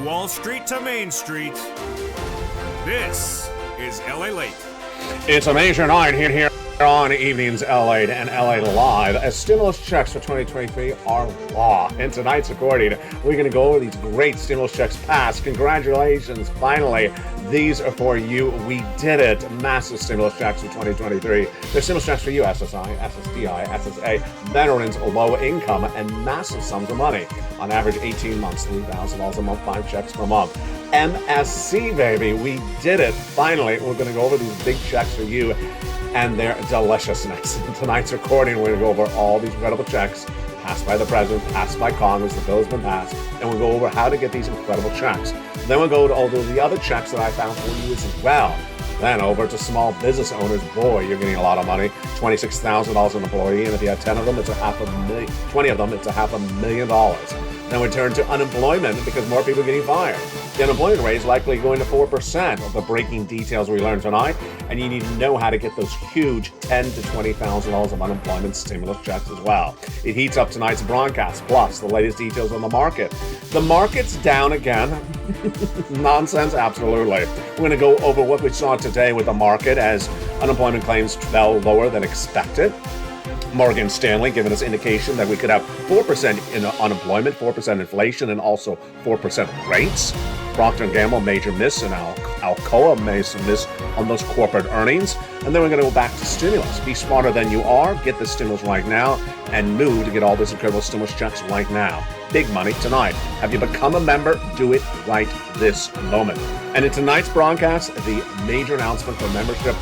Wall Street to Main Street, this is LALATE. It's a major night here on Evenings LA and LA Live as stimulus checks for 2023 are law. In tonight's recording, we're going to go over these great stimulus checks passed. Congratulations, finally. These are for you. We did it. Massive stimulus checks for 2023. There's stimulus checks for you, SSI, SSDI, SSA, veterans, low income, and massive sums of money. On average, 18 months, $3,000 a month, 5 checks per month. MSC, baby, we did it. Finally, we're going to go over these big checks for you and their deliciousness. In tonight's recording, we're going to go over all these incredible checks passed by the president, passed by Congress, the bill has been passed, and we'll go over how to get these incredible checks. Then we'll go to all the other checks that I found for you as well. Then over to small business owners. Boy, you're getting a lot of money. $26,000 an employee, and if you have 10 of them, it's a half a million. 20 of them, it's a $500,000. Then we turn to unemployment because more people are getting fired. The unemployment rate is likely going to 4% of the breaking details we learned tonight, and you need to know how to get those huge $10,000 to $20,000 of unemployment stimulus checks as well. It heats up tonight's broadcast, plus the latest details on the market. The market's down again. Nonsense, absolutely. We're going to go over what we saw today with the market as unemployment claims fell lower than expected. Morgan Stanley giving us indication that we could have 4% in unemployment, 4% inflation, and also 4% rates. Procter & Gamble, major miss, and Alcoa, major miss on those corporate earnings. And then we're going to go back to stimulus. Be smarter than you are. Get the stimulus right now and move to get all these incredible stimulus checks right now. Big money tonight. Have you become a member? Do it right this moment. And in tonight's broadcast, the major announcement for membership.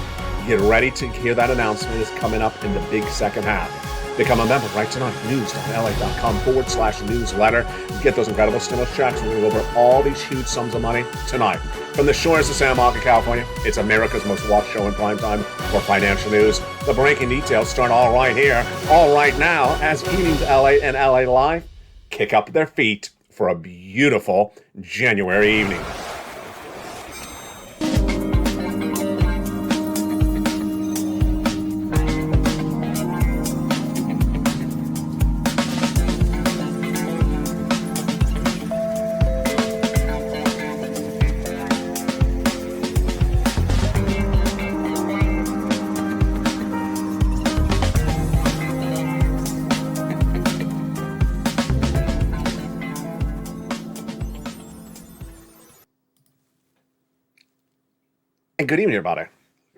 Get ready to hear that announcement is coming up in the big second half. Become a member right tonight. news.la.com/newsletter. Get those incredible stimulus checks. We're going to go over all these huge sums of money tonight. From the shores of Santa Monica, California, it's America's most watched show in prime time for financial news. The breaking details start all right here, all right now, as Evenings LA and LA Live kick up their feet for a beautiful January evening. And good evening, everybody.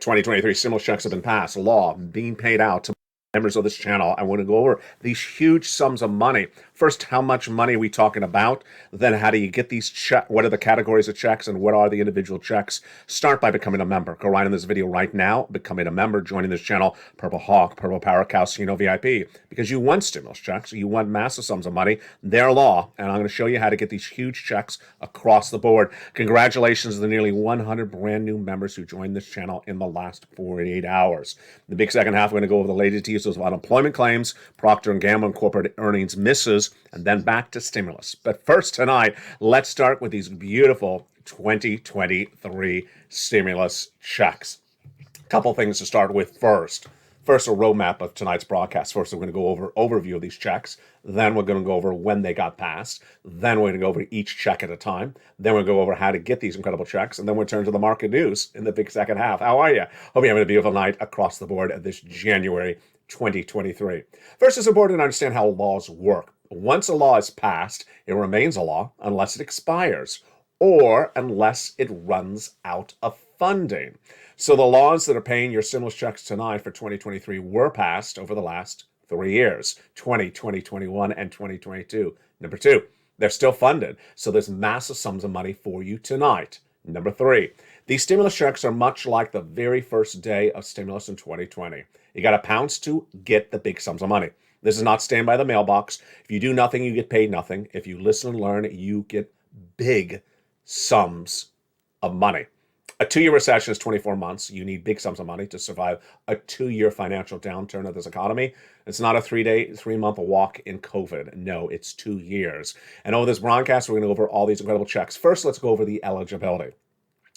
2023 stimulus checks have been passed, law being paid out to members of this channel. I want to go over these huge sums of money. First, how much money are we talking about? Then how do you get these checks? What are the categories of checks and what are the individual checks? Start by becoming a member. Go right in this video right now, becoming a member, joining this channel, Purple Hawk, Purple Power Casino VIP, because you want stimulus checks, you want massive sums of money. They're law, and I'm going to show you how to get these huge checks across the board. Congratulations to the nearly 100 brand new members who joined this channel in the last 48 hours. In the big second half, we're going to go over the latest details of unemployment claims, Procter & Gamble and corporate earnings misses, and then back to stimulus. But first tonight, let's start with these beautiful 2023 stimulus checks. A couple things to start with first. First, a roadmap of tonight's broadcast. First, we're going to go over overview of these checks. Then we're going to go over when they got passed. Then we're going to go over each check at a time. Then we'll go over how to get these incredible checks. And then we'll turn to the market news in the big second half. How are you? Hope you're having a beautiful night across the board this January 2023. First, it's important to understand how laws work. Once a law is passed, it remains a law unless it expires or unless it runs out of funding. So the laws that are paying your stimulus checks tonight for 2023 were passed over the last 3 years, 2020, 2021, and 2022. Number two, they're still funded. So there's massive sums of money for you tonight. Number three, these stimulus checks are much like the very first day of stimulus in 2020. You got to pounce to get the big sums of money. This is not staying by the mailbox. If you do nothing, you get paid nothing. If you listen and learn, you get big sums of money. A 2-year recession is 24 months. You need big sums of money to survive a 2-year financial downturn of this economy. It's not a 3-month walk in COVID. No, it's 2 years. And over this broadcast, we're going to go over all these incredible checks. First, let's go over the eligibility.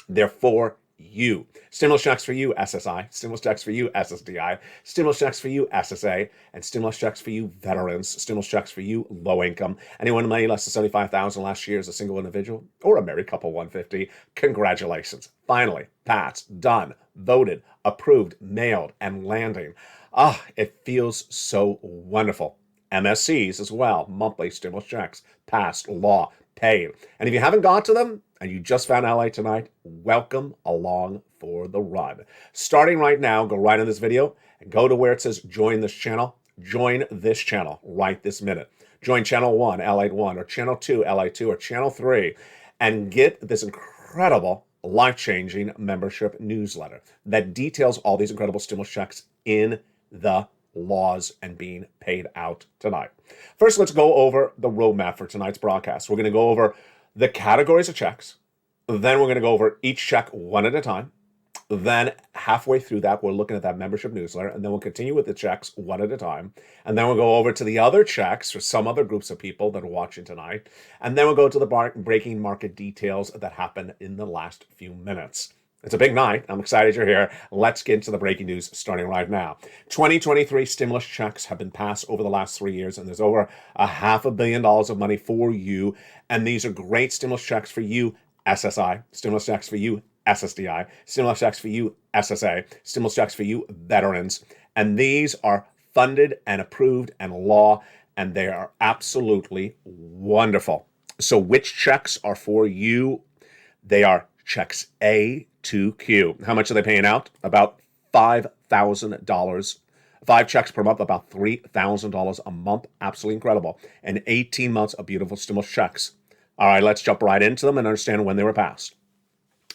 There are 4 you. Stimulus checks for you, SSI. Stimulus checks for you, SSDI. Stimulus checks for you, SSA. And stimulus checks for you, veterans. Stimulus checks for you, low income. Anyone made less than 75,000 last year as a single individual or a married couple 150. Congratulations. Finally, passed, done, voted, approved, mailed, and landing. It feels so wonderful. MSCs as well, monthly stimulus checks, passed, law, paid. And if you haven't got to them and you just found LA tonight, welcome along for the run. Starting right now, go right in this video and go to where it says join this channel. Join this channel right this minute. Join channel 1, LATE 1, or channel 2, LATE 2, or channel 3, and get this incredible life-changing membership newsletter that details all these incredible stimulus checks in the laws and being paid out tonight. First, let's go over the roadmap for tonight's broadcast. We're going to go over the categories of checks. Then we're going to go over each check one at a time. Then halfway through that, we're looking at that membership newsletter, and then we'll continue with the checks one at a time. And then we'll go over to the other checks for some other groups of people that are watching tonight. And then we'll go to the breaking market details that happened in the last few minutes. It's a big night. I'm excited you're here. Let's get into the breaking news starting right now. 2023 stimulus checks have been passed over the last 3 years, and there's over $500 million of money for you. And these are great stimulus checks for you, SSI, stimulus checks for you, SSDI, stimulus checks for you, SSA, stimulus checks for you, veterans. And these are funded and approved and law, and they are absolutely wonderful. So which checks are for you? They are checks A to Q. How much are they paying out? About $5,000. 5 checks per month, about $3,000 a month. Absolutely incredible. And 18 months of beautiful stimulus checks. All right, let's jump right into them and understand when they were passed.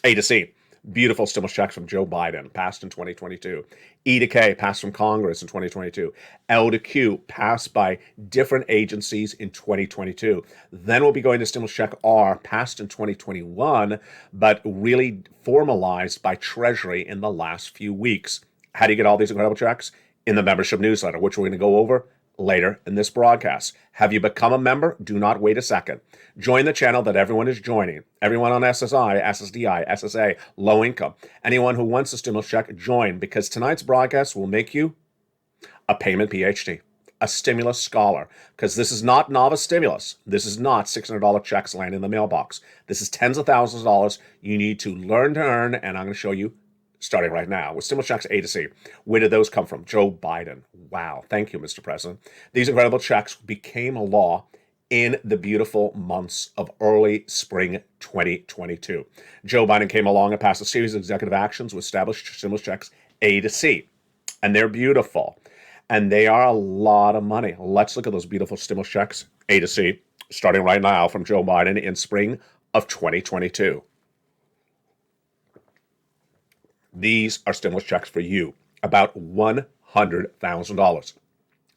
A to C, beautiful stimulus checks from Joe Biden, passed in 2022. E to K, passed from Congress in 2022. L to Q, passed by different agencies in 2022. Then we'll be going to stimulus check R, passed in 2021, but really formalized by Treasury in the last few weeks. How do you get all these incredible checks? In the membership newsletter, which we're going to go over later in this broadcast. Have you become a member? Do not wait a second. Join the channel that everyone is joining. Everyone on SSI, SSDI, SSA, low income. Anyone who wants a stimulus check, join, because tonight's broadcast will make you a payment PhD, a stimulus scholar, because this is not novice stimulus. This is not $600 checks landing in the mailbox. This is tens of thousands of dollars you need to learn to earn, and I'm going to show you starting right now with stimulus checks A to C. Where did those come from? Joe Biden. Wow. Thank you, Mr. President. These incredible checks became a law in the beautiful months of early spring 2022. Joe Biden came along and passed a series of executive actions to establish stimulus checks A to C. And they're beautiful. And they are a lot of money. Let's look at those beautiful stimulus checks A to C, starting right now from Joe Biden in spring of 2022. These are stimulus checks for you, about $100,000.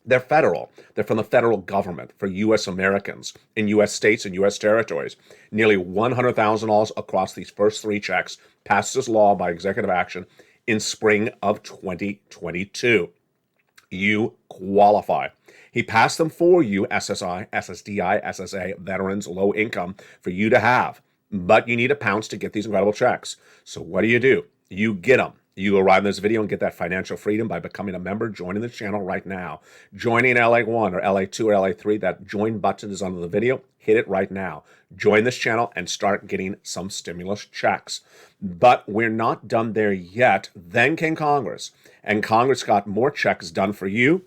They're federal. They're from the federal government for U.S. Americans in U.S. states and U.S. territories. Nearly $100,000 across these first 3 checks passed as law by executive action in spring of 2022. You qualify. He passed them for you, SSI, SSDI, SSA, veterans, low income, for you to have. But you need a pounce to get these incredible checks. So what do? You get them. You arrive in this video and get that financial freedom by becoming a member, joining the channel right now. Joining LATE 1 or LATE 2 or LATE 3, that join button is under the video. Hit it right now. Join this channel and start getting some stimulus checks. But we're not done there yet. Then came Congress, and Congress got more checks done for you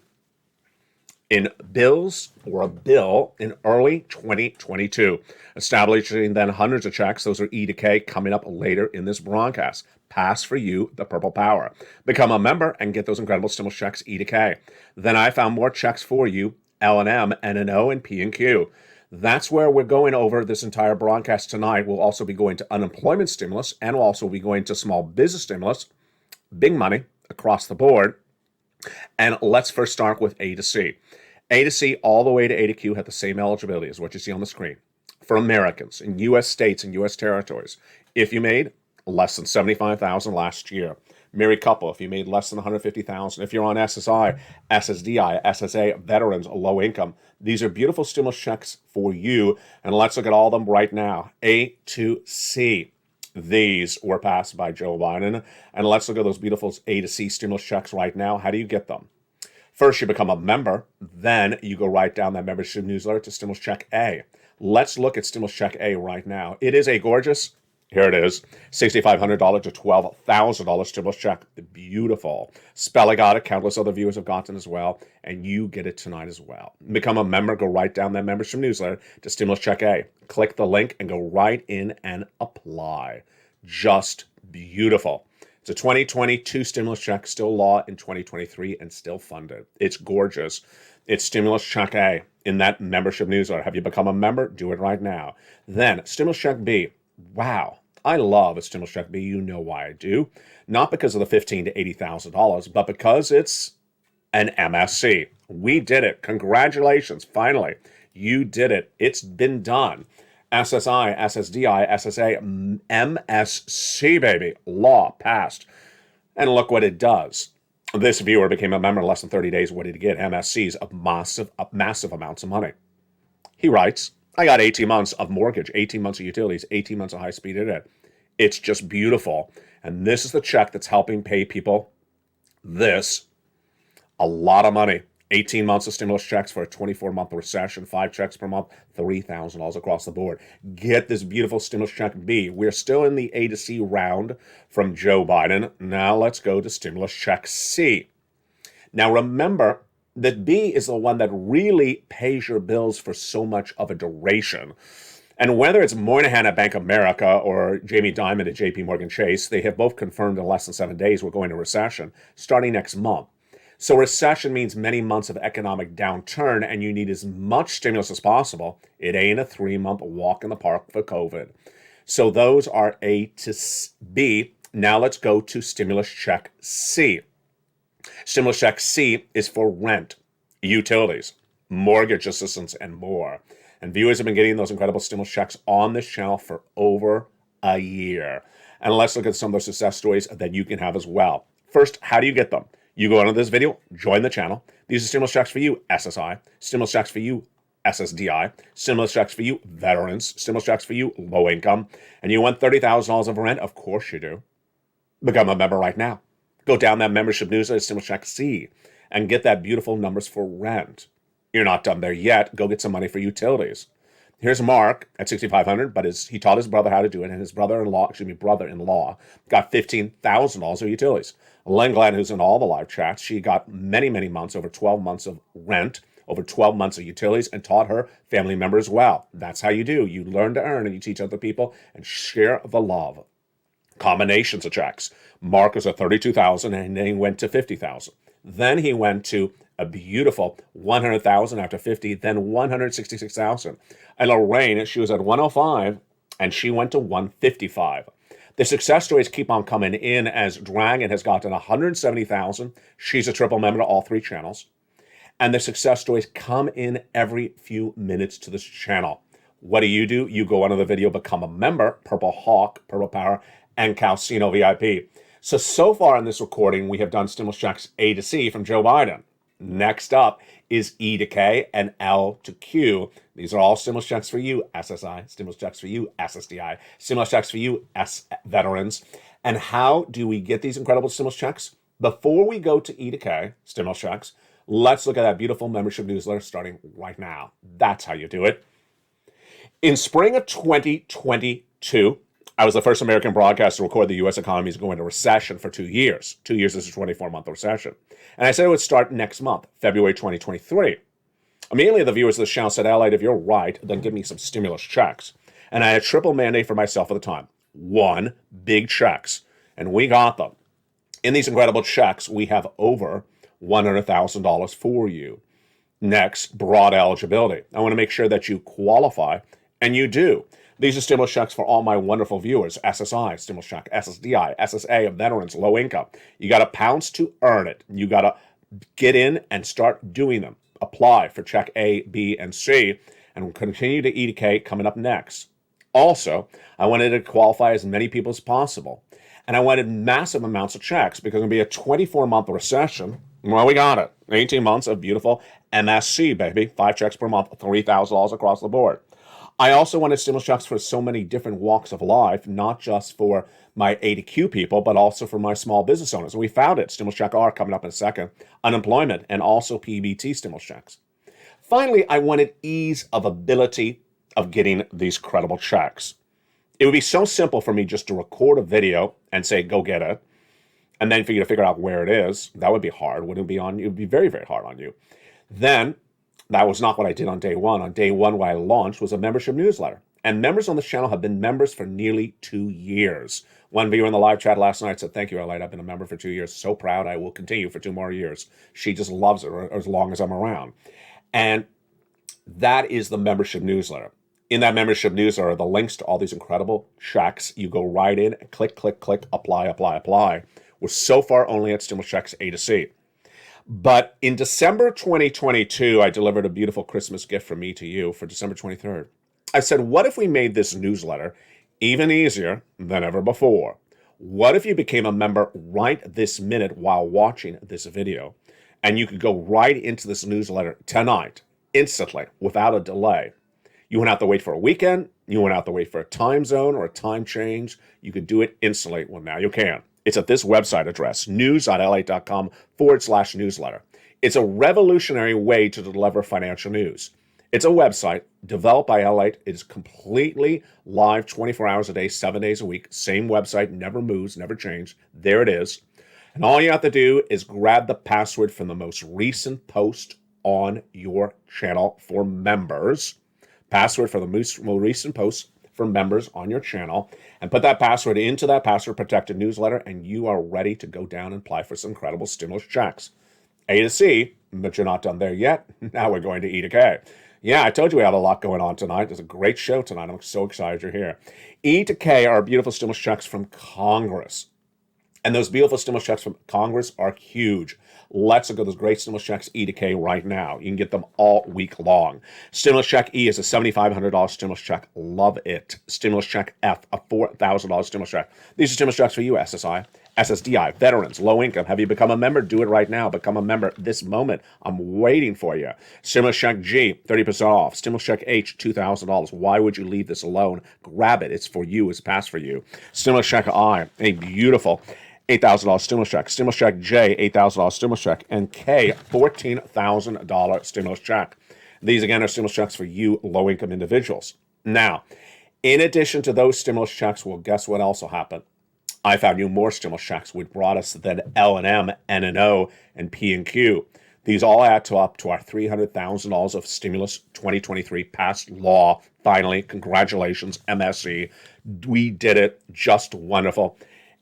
in bills or a bill in early 2022, establishing then hundreds of checks. Those are E to K coming up later in this broadcast. Pass for you the purple power. Become a member and get those incredible stimulus checks E to K. Then I found more checks for you, L and M, N and O, and P and Q. That's where we're going over this entire broadcast tonight. We'll also be going to unemployment stimulus, and we'll also be going to small business stimulus, big money across the board. And let's first start with A to C. A to C all the way to A to Q have the same eligibility as what you see on the screen. For Americans in U.S. states and U.S. territories, if you made less than $75,000 last year. Married couple, if you made less than $150,000. If you're on SSI, SSDI, SSA, veterans, low income. These are beautiful stimulus checks for you. And let's look at all of them right now. A to C. These were passed by Joe Biden. And let's look at those beautiful A to C stimulus checks right now. How do you get them? First, you become a member. Then you go right down that membership newsletter to Stimulus Check A. Let's look at Stimulus Check A right now. It is a gorgeous, here it is, $6,500 to $12,000 stimulus check. Beautiful. Spella got it. Countless other viewers have gotten as well. And you get it tonight as well. Become a member. Go right down that membership newsletter to Stimulus Check A. Click the link and go right in and apply. Just beautiful. It's a 2022 stimulus check, still law in 2023 and still funded. It's gorgeous. It's Stimulus Check A in that membership newsletter. Have you become a member? Do it right now. Then Stimulus Check B. Wow. I love a Stimulus Check B. You know why I do. Not because of the $15,000 to $80,000, but because it's an MSC. We did it. Congratulations. Finally, you did it. It's been done. SSI, SSDI, SSA, MSC, baby. Law passed. And look what it does. This viewer became a member in less than 30 days. What did he get? MSCs of massive amounts of money. He writes, I got 18 months of mortgage, 18 months of utilities, 18 months of high-speed internet. It's just beautiful. And this is the check that's helping pay people this. A lot of money. 18 months of stimulus checks for a 24-month recession, 5 checks per month, $3,000 across the board. Get this beautiful stimulus check B. We're still in the A to C round from Joe Biden. Now let's go to stimulus check C. Now remember that B is the one that really pays your bills for so much of a duration. And whether it's Moynihan at Bank of America or Jamie Dimon at JP Morgan Chase, they have both confirmed in less than 7 days we're going to recession starting next month. So recession means many months of economic downturn, and you need as much stimulus as possible. It ain't a 3-month walk in the park for COVID. So those are A to B. Now let's go to stimulus check C. Stimulus check C is for rent, utilities, mortgage assistance, and more. And viewers have been getting those incredible stimulus checks on this channel for over a year. And let's look at some of those success stories that you can have as well. First, how do you get them? You go under this video, join the channel. These are stimulus checks for you, SSI. Stimulus checks for you, SSDI. Stimulus checks for you, veterans. Stimulus checks for you, low income. And you want $30,000 of rent? Of course you do. Become a member right now. Go down that membership newsletter, Stimulus Check C, and get that beautiful numbers for rent. You're not done there yet. Go get some money for utilities. Here's Mark at $6,500, but he taught his brother how to do it, and his brother-in-law got $15,000 of utilities. Len Glenn, who's in all the live chats, she got many months, over 12 months of rent, over 12 months of utilities, and taught her family member as well. That's how you do. You learn to earn, and you teach other people, and share the love. Combinations of checks. Mark was at $32,000, and then he went to $50,000. Then he went to a beautiful $100,000 after 50, then $166,000. And Lorraine, she was at 105, and she went to 155. The success stories keep on coming in as Dragon has gotten $170,000. She's a triple member to all 3 channels. And the success stories come in every few minutes to this channel. What do? You go under the video, become a member, Purple Hawk, Purple Power, and Calcino VIP. So far in this recording, we have done stimulus checks A to C from Joe Biden. Next up is E to K and L to Q. These are all stimulus checks for you, SSI, stimulus checks for you, SSDI, stimulus checks for you, veterans. And how do we get these incredible stimulus checks? Before we go to E to K, stimulus checks, let's look at that beautiful membership newsletter starting right now. That's how you do it. In spring of 2022, I was the first American broadcaster to record the U.S. economy is going into recession for 2 years. 2 years is a 24-month recession. And I said it would start next month, February 2023. Immediately, the viewers of the channel said, LALATE, if you're right, then give me some stimulus checks. And I had a triple mandate for myself at the time. 1, big checks. And we got them. In these incredible checks, we have over $100,000 for you. Next, broad eligibility. I want to make sure that you qualify, and you do. These are stimulus checks for all my wonderful viewers. SSI, stimulus check, SSDI, SSA, veterans, low income. You got to pounce to earn it. You got to get in and start doing them. Apply for check A, B, and C, and we'll continue to E to K coming up next. Also, I wanted to qualify as many people as possible. And I wanted massive amounts of checks because it's going to be a 24-month recession. Well, we got it. 18 months of beautiful MSC, baby. 5 checks per month, $3,000 across the board. I also wanted stimulus checks for so many different walks of life, not just for my A to Q people, but also for my small business owners. And we found it. Stimulus check R coming up in a second. Unemployment and also PBT stimulus checks. Finally, I wanted ease of ability of getting these credible checks. It would be so simple for me just to record a video and say, go get it. And then for you to figure out where it is. That would be hard. Wouldn't it be on you? It would be very, very hard on you. Then that was not what I did on day one. On day one, what I launched was a membership newsletter. And members on this channel have been members for nearly 2 years. One viewer in the live chat last night said, thank you, LALATE. I've been a member for 2 years. So proud. I will continue for 2 more years. She just loves it as long as I'm around. And that is the membership newsletter. In that membership newsletter, the links to all these incredible checks. You go right in and click, click, click, apply, apply, apply. We're so far only at stimulus checks A to C. But in December 2022, I delivered a beautiful Christmas gift from me to you for December 23rd. I said, what if we made this newsletter even easier than ever before? What if you became a member right this minute while watching this video? And you could go right into this newsletter tonight, instantly, without a delay. You wouldn't have to wait for a weekend. You wouldn't have to wait for a time zone or a time change. You could do it instantly. Well, now you can. It's at this website address, news.lalate.com/newsletter. It's a revolutionary way to deliver financial news. It's a website developed by LALATE. It is completely live 24 hours a day, 7 days a week. Same website, never moves, never changed. There it is. And all you have to do is grab the password from the most recent post on your channel for members. Password for the most recent post for members on your channel, and put that password into that password protected newsletter, and you are ready to go down and apply for some incredible stimulus checks. A to C, but you're not done there yet. Now we're going to E to K. Yeah, I told you we had a lot going on tonight. There's a great show tonight. I'm so excited you're here. E to K are beautiful stimulus checks from Congress. And those beautiful stimulus checks from Congress are huge. Let's look at those great stimulus checks E to K right now. You can get them all week long. Stimulus check E is a $7,500 stimulus check. Love it. Stimulus check F, a $4,000 stimulus check. These are stimulus checks for you, SSI, SSDI, veterans, low income. Have you become a member? Do it right now. Become a member this moment. I'm waiting for you. Stimulus check G, 30% off. Stimulus check H, $2,000. Why would you leave this alone? Grab it. It's for you. It's passed for you. Stimulus check I, a beautiful $8,000 stimulus check. Stimulus check J, $8,000 stimulus check. And K, $14,000 stimulus check. These, again, are stimulus checks for you low-income individuals. Now, in addition to those stimulus checks, well, guess what else will happen? I found you more stimulus checks, which brought us then L and M, N and O, and P and Q. These all add to up to our $300,000 of stimulus 2023 passed law. Finally, congratulations, MSC. We did it. Just wonderful.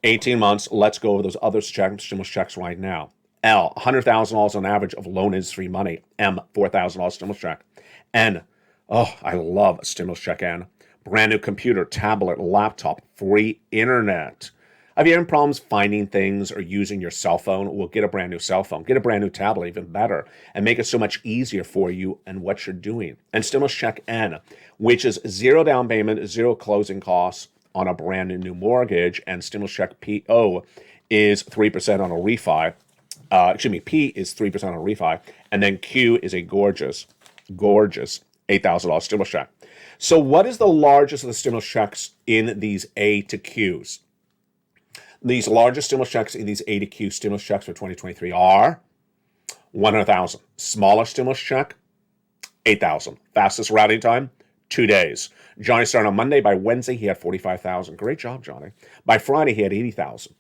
18 months. Let's go over those other stimulus checks right now. L, $100,000 on average of loan industry money. M, $4,000 stimulus check. N, oh, I love a stimulus check N. Brand new computer, tablet, laptop, free internet. Have you having problems finding things or using your cell phone? Well, get a brand new cell phone. Get a brand new tablet, even better, and make it so much easier for you and what you're doing. And stimulus check N, which is zero down payment, zero closing costs on a brand new mortgage, and stimulus check PO is 3% on a refi. P is 3% on a refi, and then Q is a gorgeous $8,000 stimulus check. So what is the largest of the stimulus checks in these A to Qs? These largest stimulus checks in these A to Q stimulus checks for 2023 are $100,000. Smallest stimulus check, $8,000. Fastest routing time, 2 days. Johnny started on Monday. By Wednesday, he had $45,000. Great job, Johnny. By Friday, he had $80,000.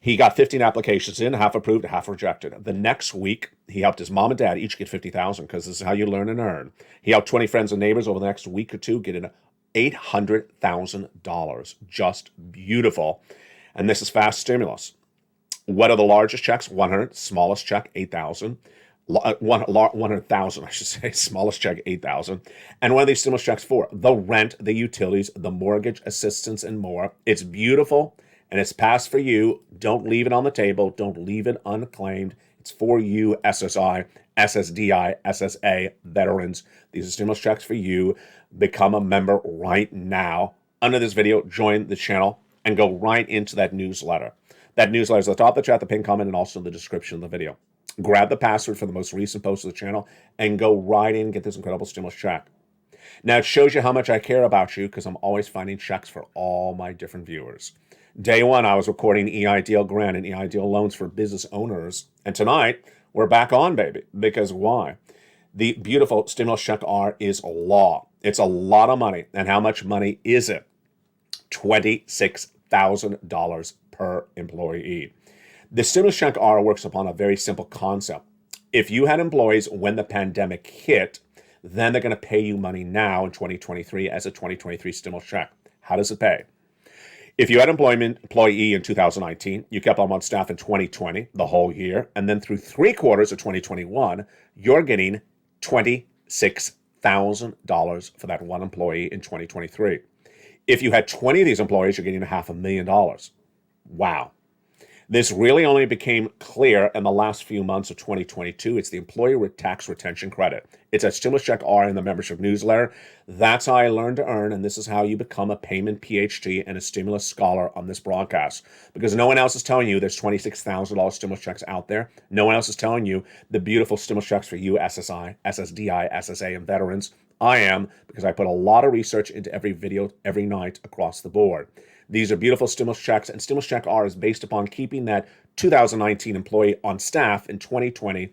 He got 15 applications in, half approved, half rejected. The next week, he helped his mom and dad each get $50,000 because this is how you learn and earn. He helped 20 friends and neighbors over the next week or two get in $800,000. Just beautiful. And this is fast stimulus. What are the largest checks? 100. Smallest check, 8,000. 100,000, I should say. Smallest check, 8,000. And what are these stimulus checks for? The rent, the utilities, the mortgage assistance, and more. It's beautiful, and it's passed for you. Don't leave it on the table. Don't leave it unclaimed. It's for you, SSI, SSDI, SSA, veterans. These are stimulus checks for you. Become a member right now. Under this video, join the channel and go right into that newsletter. That newsletter is at the top of the chat, the pinned comment, and also in the description of the video. Grab the password for the most recent post of the channel and go right in and get this incredible stimulus check. Now, it shows you how much I care about you because I'm always finding checks for all my different viewers. Day one, I was recording EIDL grant and EIDL loans for business owners. And tonight, we're back on, baby. Because why? The beautiful stimulus check R is law. It's a lot of money. And how much money is it? $26,000 per employee. The stimulus check R works upon a very simple concept. If you had employees when the pandemic hit, then they're going to pay you money now in 2023 as a 2023 stimulus check. How does it pay? If you had an employee in 2019, you kept them on staff in 2020, the whole year, and then through 3 quarters of 2021, you're getting $26,000 for that one employee in 2023. If you had 20 of these employees, you're getting $500,000. Wow. This really only became clear in the last few months of 2022. It's the employee tax retention credit. It's a stimulus check R in the membership newsletter. That's how I learned to earn, and this is how you become a payment PhD and a stimulus scholar on this broadcast. Because no one else is telling you there's $26,000 stimulus checks out there. No one else is telling you the beautiful stimulus checks for you, SSI, SSDI, SSA, and veterans. I am, because I put a lot of research into every video every night across the board. These are beautiful stimulus checks, and stimulus check R is based upon keeping that 2019 employee on staff in 2020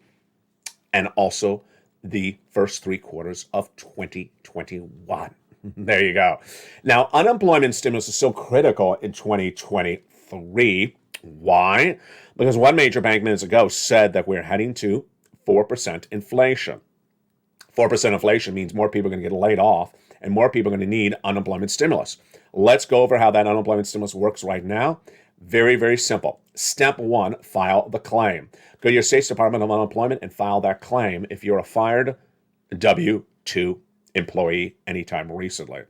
and also the first 3 quarters of 2021. There you go. Now, unemployment stimulus is so critical in 2023. Why? Because one major bank minutes ago said that we're heading to 4% inflation. 4% inflation means more people are going to get laid off and more people are going to need unemployment stimulus. Let's go over how that unemployment stimulus works right now. Very, very simple. Step 1, file the claim. Go to your state's Department of Unemployment and file that claim if you're a fired W-2 employee anytime recently.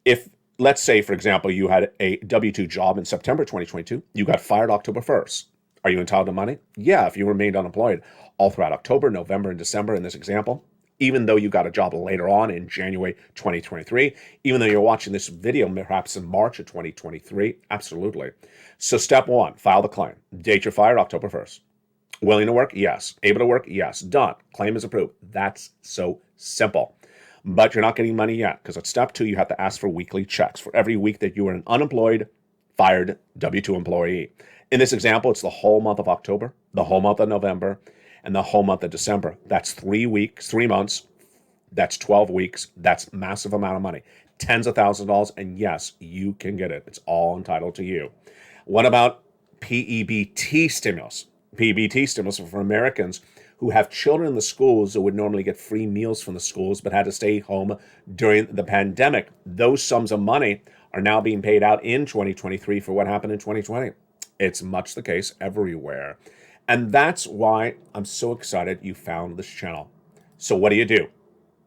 If, let's say, for example, you had a W-2 job in September 2022, you got fired October 1st. Are you entitled to money? Yeah, if you remained unemployed all throughout October, November, and December in this example. Even though you got a job later on in January 2023, even though you're watching this video perhaps in March of 2023, absolutely. So step 1, file the claim. Date you're fired, October 1st. Willing to work? Yes. Able to work? Yes. Done. Claim is approved. That's so simple. But you're not getting money yet because at step 2, you have to ask for weekly checks for every week that you were an unemployed, fired W-2 employee. In this example, it's the whole month of October, the whole month of November, and the whole month of December. That's 3 weeks, 3 months. That's 12 weeks. That's massive amount of money. Tens of thousands of dollars. And yes, you can get it. It's all entitled to you. What about PEBT stimulus? PEBT stimulus for Americans who have children in the schools that would normally get free meals from the schools but had to stay home during the pandemic. Those sums of money are now being paid out in 2023 for what happened in 2020. It's much the case everywhere. And that's why I'm so excited you found this channel. So what do?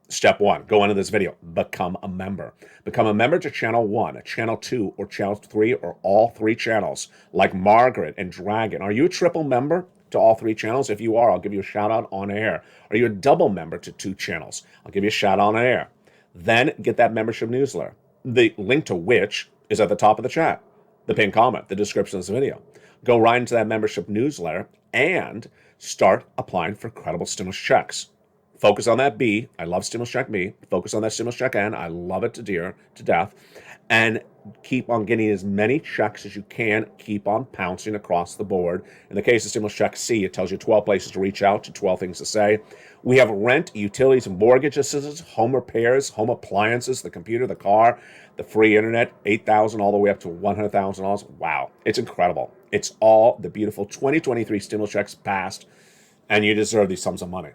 Step 1, go into this video, become a member. Become a member to channel 1, channel 2, or channel 3, or all 3 channels, like Margaret and Dragon. Are you a triple member to all 3 channels? If you are, I'll give you a shout out on air. Are you a double member to 2 channels? I'll give you a shout out on air. Then get that membership newsletter, the link to which is at the top of the chat, the pinned comment, the description of this video. Go right into that membership newsletter and start applying for credible stimulus checks. Focus on that B. I love stimulus check B. Focus on that stimulus check N. I love it to death. And keep on getting as many checks as you can. Keep on pouncing across the board. In the case of stimulus check C, it tells you 12 places to reach out, to 12 things to say. We have rent, utilities, mortgage assistance, home repairs, home appliances, the computer, the car, the free internet, $8,000 all the way up to $100,000. Wow, it's incredible. It's all the beautiful 2023 stimulus checks passed, and you deserve these sums of money.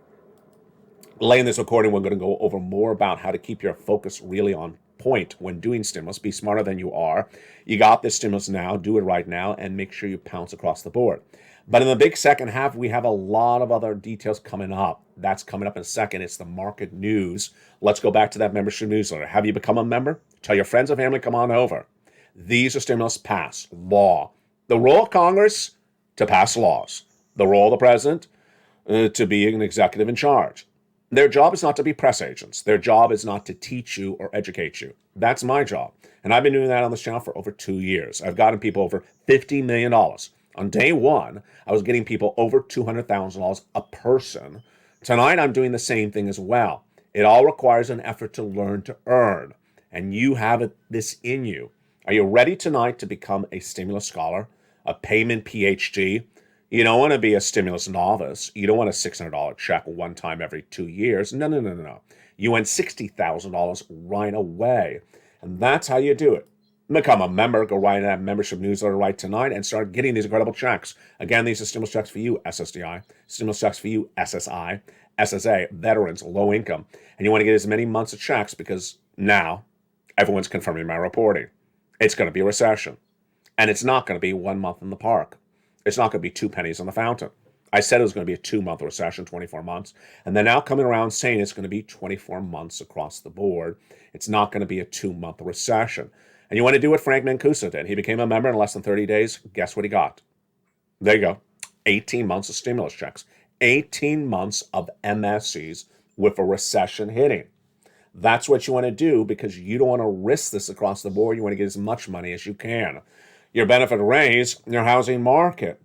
Later in this recording, we're going to go over more about how to keep your focus really on point when doing stimulus. Be smarter than you are. You got this stimulus now. Do it right now and make sure you pounce across the board. But in the big second half, we have a lot of other details coming up. That's coming up in a second. It's the market news. Let's go back to that membership newsletter. Have you become a member? Tell your friends and family, come on over. These are stimulus pass, law. The role of Congress to pass laws. The role of the president to be an executive in charge. Their job is not to be press agents. Their job is not to teach you or educate you. That's my job. And I've been doing that on this channel for over 2 years. I've gotten people over $50 million. On day 1, I was getting people over $200,000 a person. Tonight, I'm doing the same thing as well. It all requires an effort to learn to earn, and you have this in you. Are you ready tonight to become a stimulus scholar, a payment PhD? You don't want to be a stimulus novice. You don't want a $600 check one time every 2 years. No, no, no, no, no. You want $60,000 right away. And that's how you do it. Become a member. Go right in that membership newsletter right tonight and start getting these incredible checks. Again, these are stimulus checks for you, SSDI. Stimulus checks for you, SSI, SSA, veterans, low income. And you want to get as many months of checks because now everyone's confirming my reporting. It's going to be a recession. And it's not going to be 1 month in the park. It's not going to be 2 pennies on the fountain. I said it was going to be a 2-month recession, 24 months. And they're now coming around saying it's going to be 24 months across the board. It's not going to be a 2-month recession. And you want to do what Frank Mancuso did. He became a member in less than 30 days. Guess what he got? There you go. 18 months of stimulus checks. 18 months of MSCs with a recession hitting. That's what you want to do because you don't want to risk this across the board. You want to get as much money as you can. Your benefit raise, your housing market,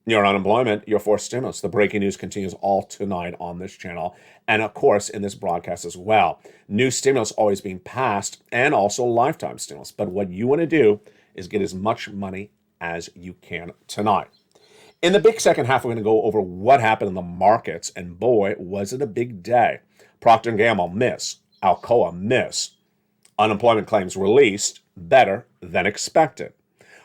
your unemployment, your forced stimulus. The breaking news continues all tonight on this channel and, of course, in this broadcast as well. New stimulus always being passed and also lifetime stimulus. But what you want to do is get as much money as you can tonight. In the big second half, we're going to go over what happened in the markets. And boy, was it a big day. Procter & Gamble, miss. Alcoa, miss. Unemployment claims released, better than expected.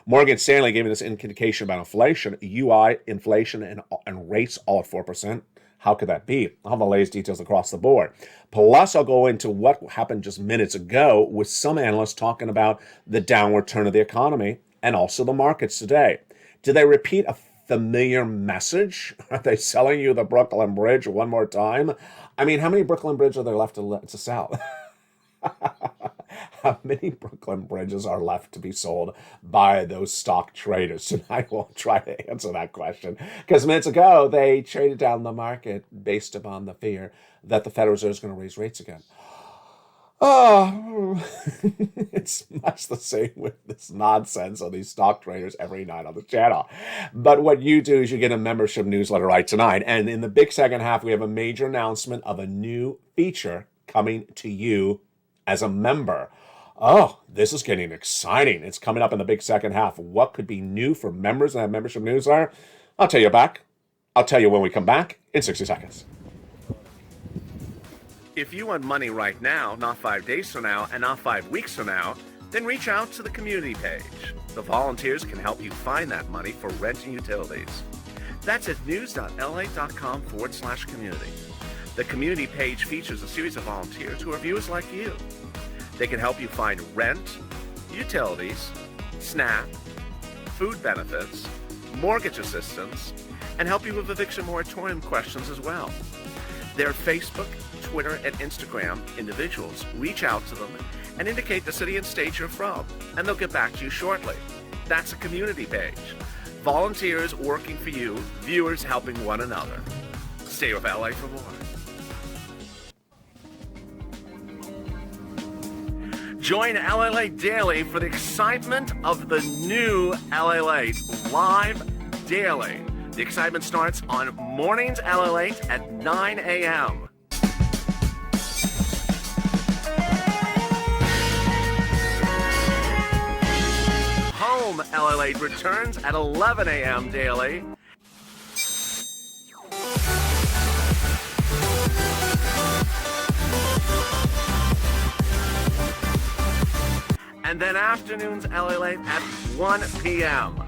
Morgan Stanley giving us indication about inflation, UI, inflation, and rates all at 4%. How could that be? I'll have the latest details across the board. Plus, I'll go into what happened just minutes ago with some analysts talking about the downward turn of the economy and also the markets today. Did they repeat a familiar message? Are they selling you the Brooklyn Bridge one more time? I mean, how many Brooklyn Bridges are there left to sell? How many Brooklyn Bridges are left to be sold by those stock traders? Tonight we'll try to answer that question. Because minutes ago, they traded down the market based upon the fear that the Federal Reserve is going to raise rates again. Oh, it's much the same with this nonsense of these stock traders every night on the channel. But what you do is you get a membership newsletter right tonight. And in the big second half, we have a major announcement of a new feature coming to you as a member. Oh, this is getting exciting. It's coming up in the big second half. What could be new for members in that membership newsletter? I'll tell you back. I'll tell you when we come back in 60 seconds. If you want money right now, not 5 days from now, and not 5 weeks from now, then reach out to the community page. The volunteers can help you find that money for rent and utilities. That's at news.lalate.com/community. The community page features a series of volunteers who are viewers like you. They can help you find rent, utilities, SNAP, food benefits, mortgage assistance, and help you with eviction moratorium questions as well. Their Facebook, Twitter, and Instagram individuals reach out to them and indicate the city and state you're from, and they'll get back to you shortly. That's a community page. Volunteers working for you, viewers helping one another. Stay with LA for more. Join LALATE Daily for the excitement of the new LALATE live daily. The excitement starts on mornings LALATE at 9 a.m. Home LALATE returns at 11 a.m. daily. And then afternoons LALATE at 1 p.m.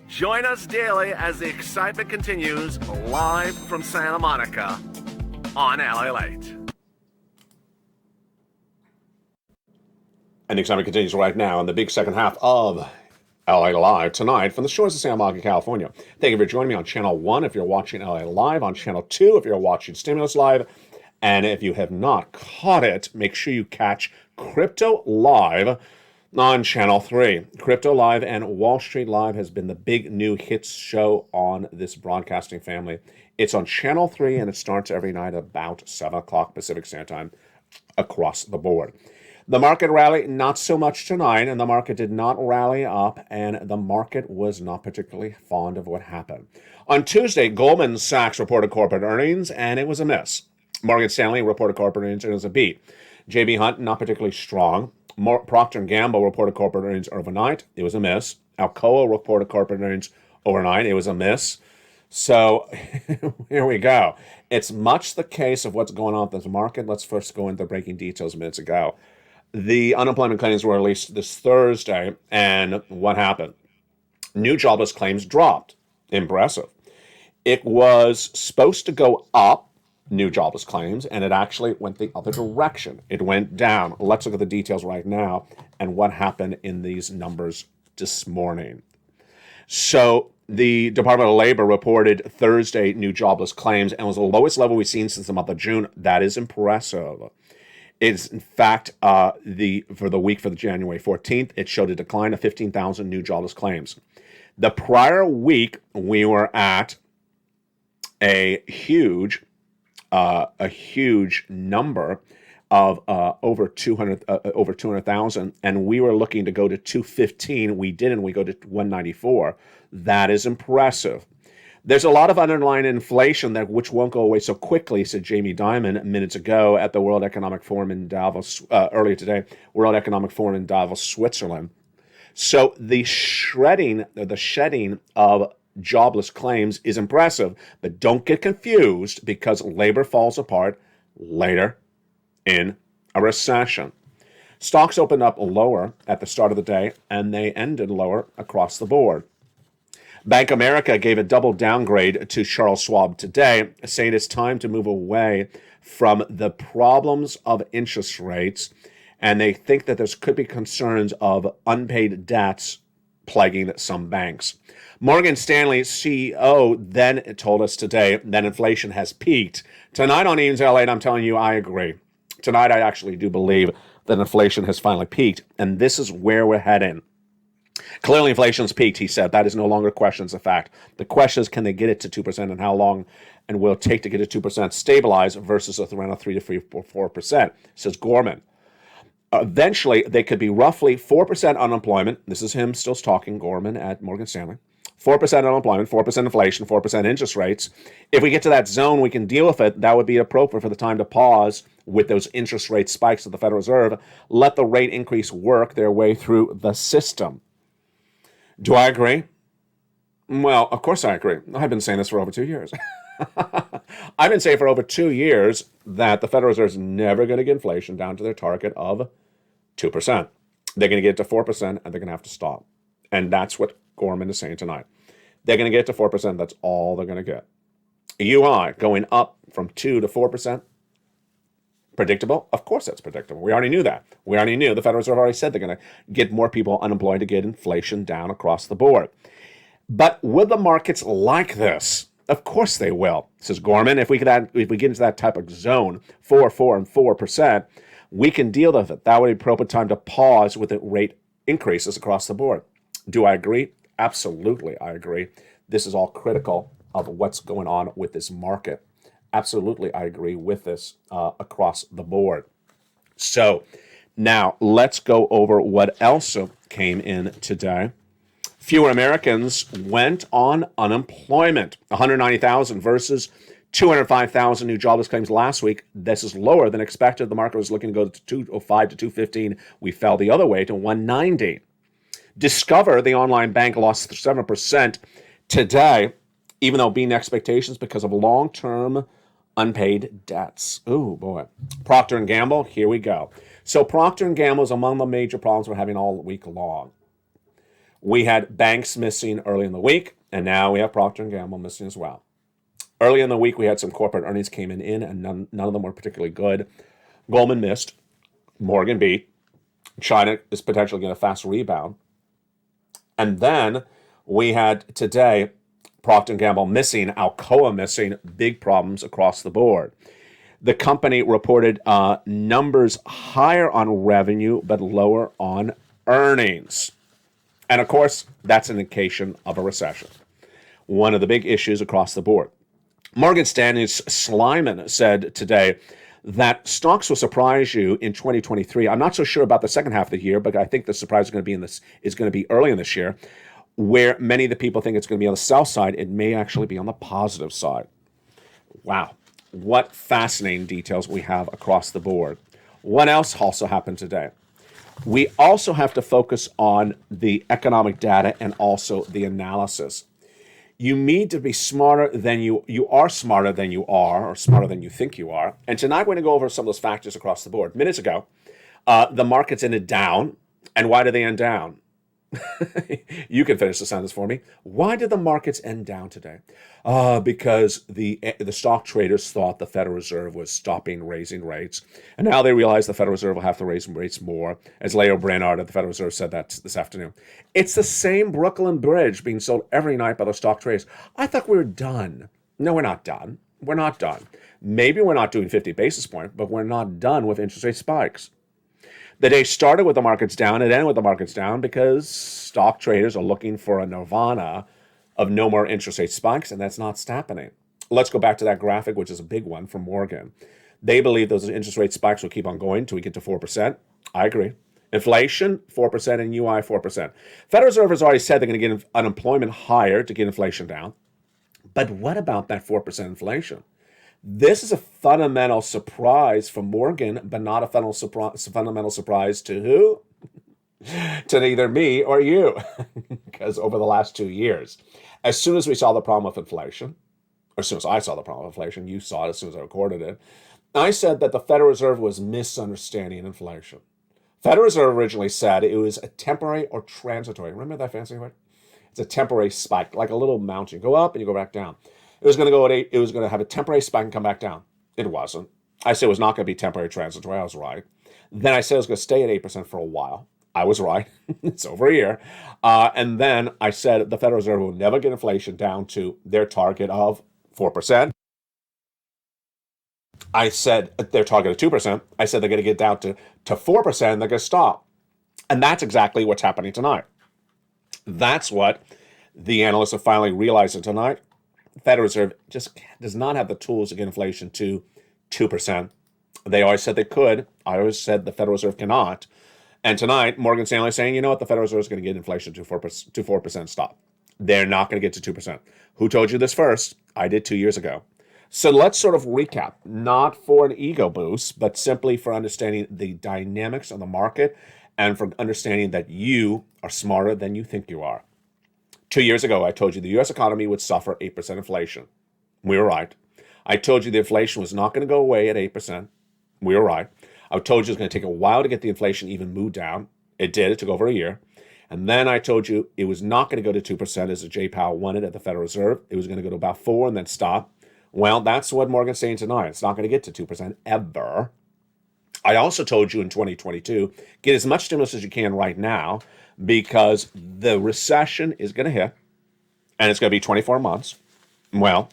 Join us daily as the excitement continues live from Santa Monica on LALATE. And the excitement continues right now in the big second half of LA Live tonight from the shores of Santa Monica, California. Thank you for joining me on Channel 1 if you're watching LA Live, on Channel 2 if you're watching Stimulus Live, and if you have not caught it, make sure you catch Crypto Live on Channel 3. Crypto Live and Wall Street Live has been the big new hits show on this broadcasting family. It's on Channel 3, and it starts every night about 7 o'clock Pacific Standard Time across the board. The market rally, not so much tonight, and the market did not rally up, and the market was not particularly fond of what happened. On Tuesday, Goldman Sachs reported corporate earnings, and it was a miss. Morgan Stanley reported corporate earnings, and it was a beat. J.B. Hunt, not particularly strong. Procter & Gamble reported corporate earnings overnight. It was a miss. Alcoa reported corporate earnings overnight. It was a miss. So here we go. It's much the case of what's going on with this market. Let's first go into breaking details minutes ago. The unemployment claims were released this Thursday, and what happened? New jobless claims dropped. Impressive. It was supposed to go up, new jobless claims, and it actually went the other direction. It went down. Let's look at the details right now and what happened in these numbers this morning. So the Department of Labor reported Thursday new jobless claims and was the lowest level we've seen since the month of June. That is impressive. It's in fact for the week for the January 14th, it showed a decline of 15,000 new jobless claims. The prior week we were at a huge number of over 200,000, and we were looking to go to 215. We didn't. We go to 194. That is impressive. There's a lot of underlying inflation which won't go away so quickly, said Jamie Dimon minutes ago at the World Economic Forum in Davos earlier today. World Economic Forum in Davos, Switzerland. So the shedding of jobless claims is impressive, but don't get confused because labor falls apart later in a recession. Stocks opened up lower at the start of the day, and they ended lower across the board. Bank of America gave a double downgrade to Charles Schwab today, saying it's time to move away from the problems of interest rates, and they think that there could be concerns of unpaid debts plaguing some banks. Morgan Stanley's CEO then told us today that inflation has peaked. Tonight on Ian's LALATE, I'm telling you, I agree. Tonight, I actually do believe that inflation has finally peaked, and this is where we're heading. Clearly, inflation's peaked, he said. That is no longer a question, it's a fact. The question is, can they get it to 2% and how long and will it take to get it to 2% stabilized versus around 3 to 4%, says Gorman. Eventually, they could be roughly 4% unemployment. This is him still talking, Gorman at Morgan Stanley. 4% unemployment, 4% inflation, 4% interest rates. If we get to that zone, we can deal with it. That would be appropriate for the time to pause with those interest rate spikes of the Federal Reserve. Let the rate increase work their way through the system. Do I agree? Well, of course I agree. I've been saying this for over 2 years. I've been saying for over 2 years that the Federal Reserve is never going to get inflation down to their target of 2%. They're going to get it to 4%, and they're going to have to stop. And that's what Gorman is saying tonight. They're going to get to 4%. That's all they're going to get. UI going up from 2 to 4%. Predictable? Of course that's predictable. We already knew that. We already knew. The Federal Reserve already said they're going to get more people unemployed to get inflation down across the board. But will the markets like this? Of course they will, says Gorman. If we get into that type of zone, 4 and 4%, we can deal with it. That would be appropriate time to pause with the rate increases across the board. Do I agree? Absolutely, I agree. This is all critical of what's going on with this market. Absolutely, I agree with this across the board. So now let's go over what else came in today. Fewer Americans went on unemployment, 190,000 versus 205,000 new jobless claims last week. This is lower than expected. The market was looking to go to 205 to 215. We fell the other way to 190. Discover, the online bank, lost 7% today, even though beating expectations because of long-term unpaid debts. Oh, boy. Procter & Gamble, here we go. So Procter & Gamble is among the major problems we're having all week long. We had banks missing early in the week, and now we have Procter & Gamble missing as well. Early in the week, we had some corporate earnings came in, and none of them were particularly good. Goldman missed. Morgan beat. China is potentially getting a fast rebound. And then we had today Procter & Gamble missing, Alcoa missing, big problems across the board. The company reported numbers higher on revenue but lower on earnings. And of course, that's an indication of a recession. One of the big issues across the board. Morgan Stanley's Slyman said today that stocks will surprise you in 2023. I'm not so sure about the second half of the year, but I think the surprise is going to be early in this year, where many of the people think it's going to be on the sell side. It may actually be on the positive side. Wow, what fascinating details we have across the board. What else also happened today? We also have to focus on the economic data and also the analysis. You need to be smarter than you are smarter than you are, or smarter than you think you are. And tonight we're going to go over some of those factors across the board. Minutes ago, the markets ended down. And why did they end down? You can finish the sentence for me. Why did the markets end down today? Because the stock traders thought the Federal Reserve was stopping raising rates, and now they realize the Federal Reserve will have to raise rates more, as Leo Brainard at the Federal Reserve said that this afternoon. It's the same Brooklyn Bridge being sold every night by the stock traders. I thought we were done. No, we're not done. We're not done. Maybe we're not doing 50 basis points, but we're not done with interest rate spikes. The day started with the markets down. It ended with the markets down because stock traders are looking for a nirvana of no more interest rate spikes, and that's not happening. Let's go back to that graphic, which is a big one from Morgan. They believe those interest rate spikes will keep on going until we get to 4%. I agree. Inflation, 4%, and UI, 4%. Federal Reserve has already said they're going to get unemployment higher to get inflation down. But what about that 4% inflation? This is a fundamental surprise for Morgan, but not a fundamental surprise to who? To neither me or you. Because over the last 2 years, as soon as we saw the problem with inflation, or as soon as I saw the problem with inflation, you saw it as soon as I recorded it, I said that the Federal Reserve was misunderstanding inflation. Federal Reserve originally said it was a temporary or transitory. Remember that fancy word? It's a temporary spike, like a little mountain. You go up and you go back down. It was going to go at 8. It was going to have a temporary spike and come back down. It wasn't. I said it was not going to be temporary, transitory. I was right. Then I said it was going to stay at 8% for a while. I was right. It's over a year. And then I said the Federal Reserve will never get inflation down to their target of 4%. I said their target of 2%. I said they're going to get down to 4% and they're going to stop. And that's exactly what's happening tonight. That's what the analysts are finally realizing tonight. The Federal Reserve just does not have the tools to get inflation to 2%. They always said they could. I always said the Federal Reserve cannot. And tonight, Morgan Stanley is saying, you know what, the Federal Reserve is going to get inflation to 4%. Stop. They're not going to get to 2%. Who told you this first? I did 2 years ago. So let's sort of recap, not for an ego boost, but simply for understanding the dynamics of the market and for understanding that you are smarter than you think you are. 2 years ago, I told you the U.S. economy would suffer 8% inflation. We were right. I told you the inflation was not going to go away at 8%. We were right. I told you it was going to take a while to get the inflation even moved down. It did. It took over a year. And then I told you it was not going to go to 2% as Jay Powell wanted at the Federal Reserve. It was going to go to about 4% and then stop. Well, that's what Morgan's saying tonight. It's not going to get to 2% ever. I also told you in 2022, get as much stimulus as you can right now because the recession is going to hit and it's going to be 24 months. Well,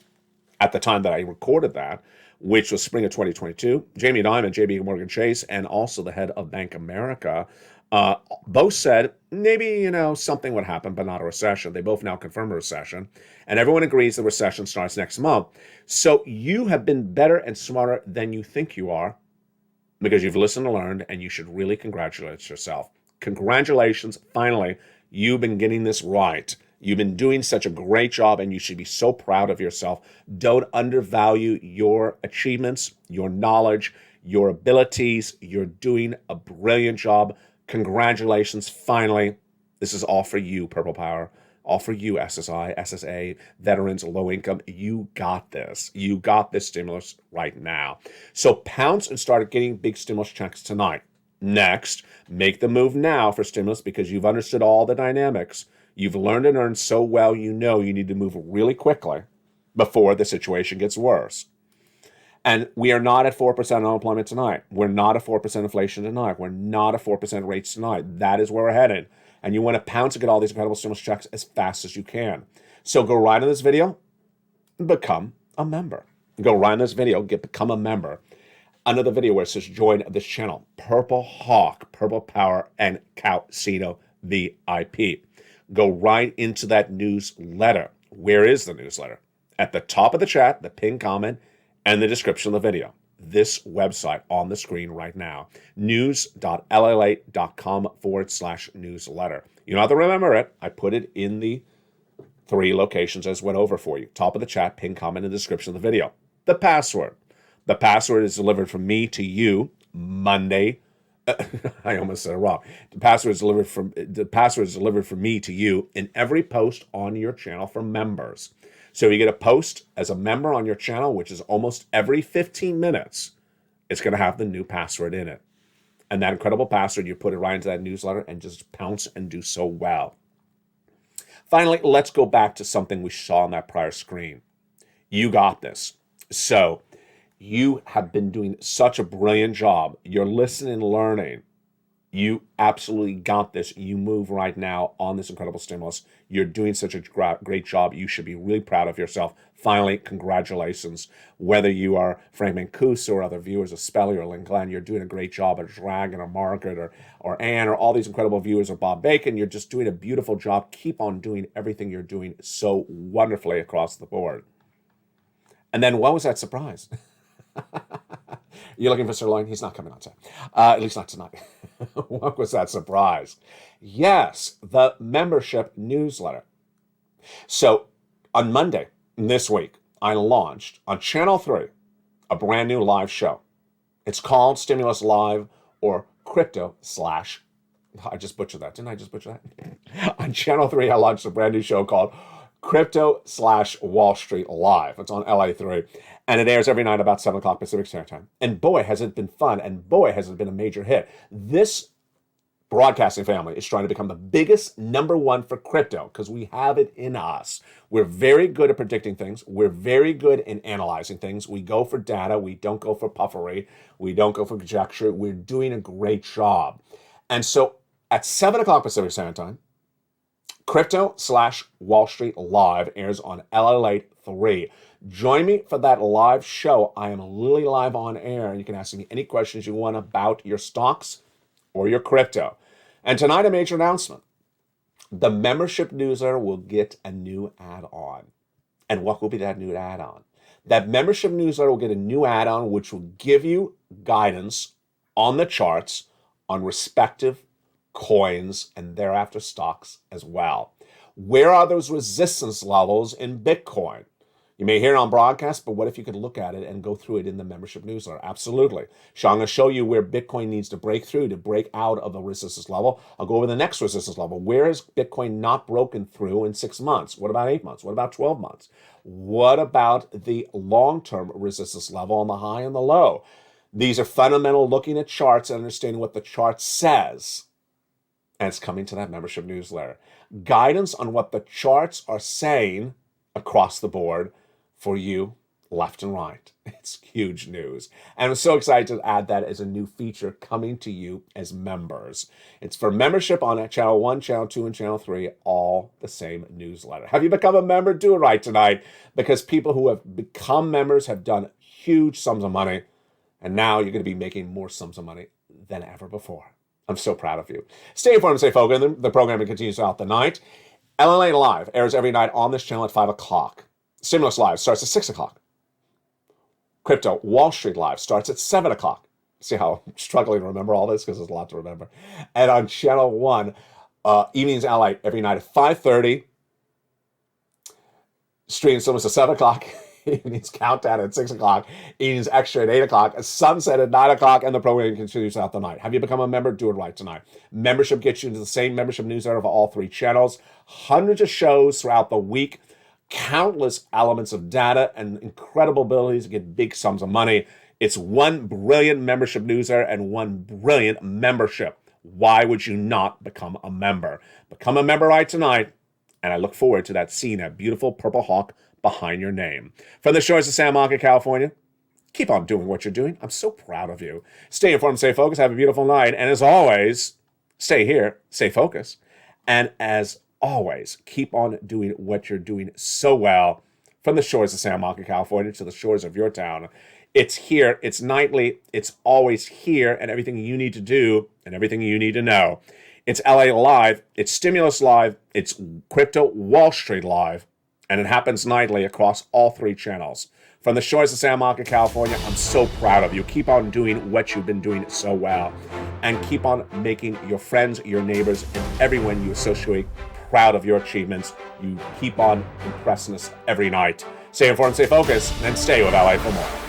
at the time that I recorded that, which was spring of 2022, Jamie Dimon, JB Morgan Chase, and also the head of Bank America, both said maybe, something would happen, but not a recession. They both now confirm a recession. And everyone agrees the recession starts next month. So you have been better and smarter than you think you are because you've listened and learned, and you should really congratulate yourself. Congratulations. Finally, you've been getting this right. You've been doing such a great job, and you should be so proud of yourself. Don't undervalue your achievements, your knowledge, your abilities. You're doing a brilliant job. Congratulations. Finally, this is all for you, Purple Power. All for you, SSI, SSA, veterans, low income. You got this. You got this stimulus right now. So pounce and start getting big stimulus checks tonight. Next, make the move now for stimulus because you've understood all the dynamics. You've learned and earned so well, you need to move really quickly before the situation gets worse. And we are not at 4% unemployment tonight. We're not at 4% inflation tonight. We're not at 4% rates tonight. That is where we're headed. And you want to pounce and get all these incredible stimulus checks as fast as you can. So go right in this video, become a member. Go right in this video, become a member. Another video where it says join this channel. Purple Hawk, Purple Power, and Calcino VIP. Go right into that newsletter. Where is the newsletter? At the top of the chat, the pinned comment, and the description of the video. this website on the screen right now, news.lalate.com/newsletter. You don't have to remember it. I put it in the 3 locations I just went over for you. Top of the chat, pin comment in the description of the video. The password. The password is delivered from me to you Monday. I almost said it wrong. The password is delivered from me to you in every post on your channel for members. So you get a post as a member on your channel, which is almost every 15 minutes. It's going to have the new password in it. And that incredible password, you put it right into that newsletter and just pounce and do so well. Finally, let's go back to something we saw on that prior screen. You got this. So you have been doing such a brilliant job. You're listening and learning. You absolutely got this. You move right now on this incredible stimulus. You're doing such a great job. You should be really proud of yourself. Finally, congratulations. Whether you are Frank Mancuso or other viewers of Spelly or Lynn Glenn, you're doing a great job. Or Dragon or Margaret or Ann or all these incredible viewers or Bob Bacon, you're just doing a beautiful job. Keep on doing everything you're doing so wonderfully across the board. And then what was that surprise? You're looking for sirloin? He's not coming on time. At least not tonight. What was that surprise? Yes, the membership newsletter. So on Monday this week, I launched on Channel 3 a brand new live show. It's called Stimulus Live or Crypto Slash. I just butchered that. Didn't I just butcher that? On Channel 3, I launched a brand new show called Crypto Slash Wall Street Live. It's on LA3. And it airs every night about 7 o'clock Pacific Standard Time. And boy, has it been fun. And boy, has it been a major hit. This broadcasting family is trying to become the biggest #1 for crypto because we have it in us. We're very good at predicting things. We're very good in analyzing things. We go for data. We don't go for puffery. We don't go for conjecture. We're doing a great job. And so at 7 o'clock Pacific Standard Time, Crypto Slash Wall Street Live airs on LALATE 3. Join me for that live show. I am literally live on air, and you can ask me any questions you want about your stocks or your crypto. And tonight, a major announcement. The membership newsletter will get a new add-on. And what will be that new add-on? That membership newsletter will get a new add-on which will give you guidance on the charts on respective coins and thereafter stocks as well. Where are those resistance levels in Bitcoin? You may hear it on broadcast, but what if you could look at it and go through it in the membership newsletter? Absolutely. So I'm going to show you where Bitcoin needs to break through to break out of the resistance level. I'll go over the next resistance level. Where is Bitcoin not broken through in 6 months? What about 8 months? What about 12 months? What about the long-term resistance level on the high and the low? These are fundamental looking at charts and understanding what the chart says. And it's coming to that membership newsletter. Guidance on what the charts are saying across the board for you, left and right. It's huge news. And I'm so excited to add that as a new feature coming to you as members. It's for membership on Channel 1, Channel 2, and Channel 3, all the same newsletter. Have you become a member? Do it right tonight, because people who have become members have done huge sums of money, and now you're going to be making more sums of money than ever before. I'm so proud of you. Stay informed and stay focused. The programming continues throughout the night. LLA Live airs every night on this channel at 5 o'clock. Stimulus Live starts at 6 o'clock. Crypto Wall Street Live starts at 7 o'clock. See how I'm struggling to remember all this because there's a lot to remember. And on Channel 1, Evenings LA every night at 5:30. Streams Stimulus at 7 o'clock. Evenings Countdown at 6 o'clock. Evenings Extra at 8 o'clock. Sunset at 9 o'clock. And the program continues throughout the night. Have you become a member? Do it right tonight. Membership gets you into the same membership newsletter for all 3 channels. Hundreds of shows throughout the week. Countless elements of data and incredible abilities to get big sums of money. It's one brilliant membership newsletter and one brilliant membership. Why would you not become a member? Become a member right tonight, and I look forward to that seeing that beautiful purple hawk behind your name. From the shores of San Marco, California, keep on doing what you're doing. I'm so proud of you. Stay informed, stay focused, have a beautiful night, and as always, stay here, stay focused, and as always, keep on doing what you're doing so well from the shores of San Marco, California to the shores of your town. It's here, it's nightly, it's always here, and everything you need to do and everything you need to know. It's LA Live, it's Stimulus Live, it's Crypto Wall Street Live, And it happens nightly across all 3 channels. From the shores of San Marco, California, I'm so proud of you. Keep on doing what you've been doing so well. And keep on making your friends, your neighbors, and everyone you associate proud of your achievements. You keep on impressing us every night. Stay informed, stay focused, and stay with LA for more.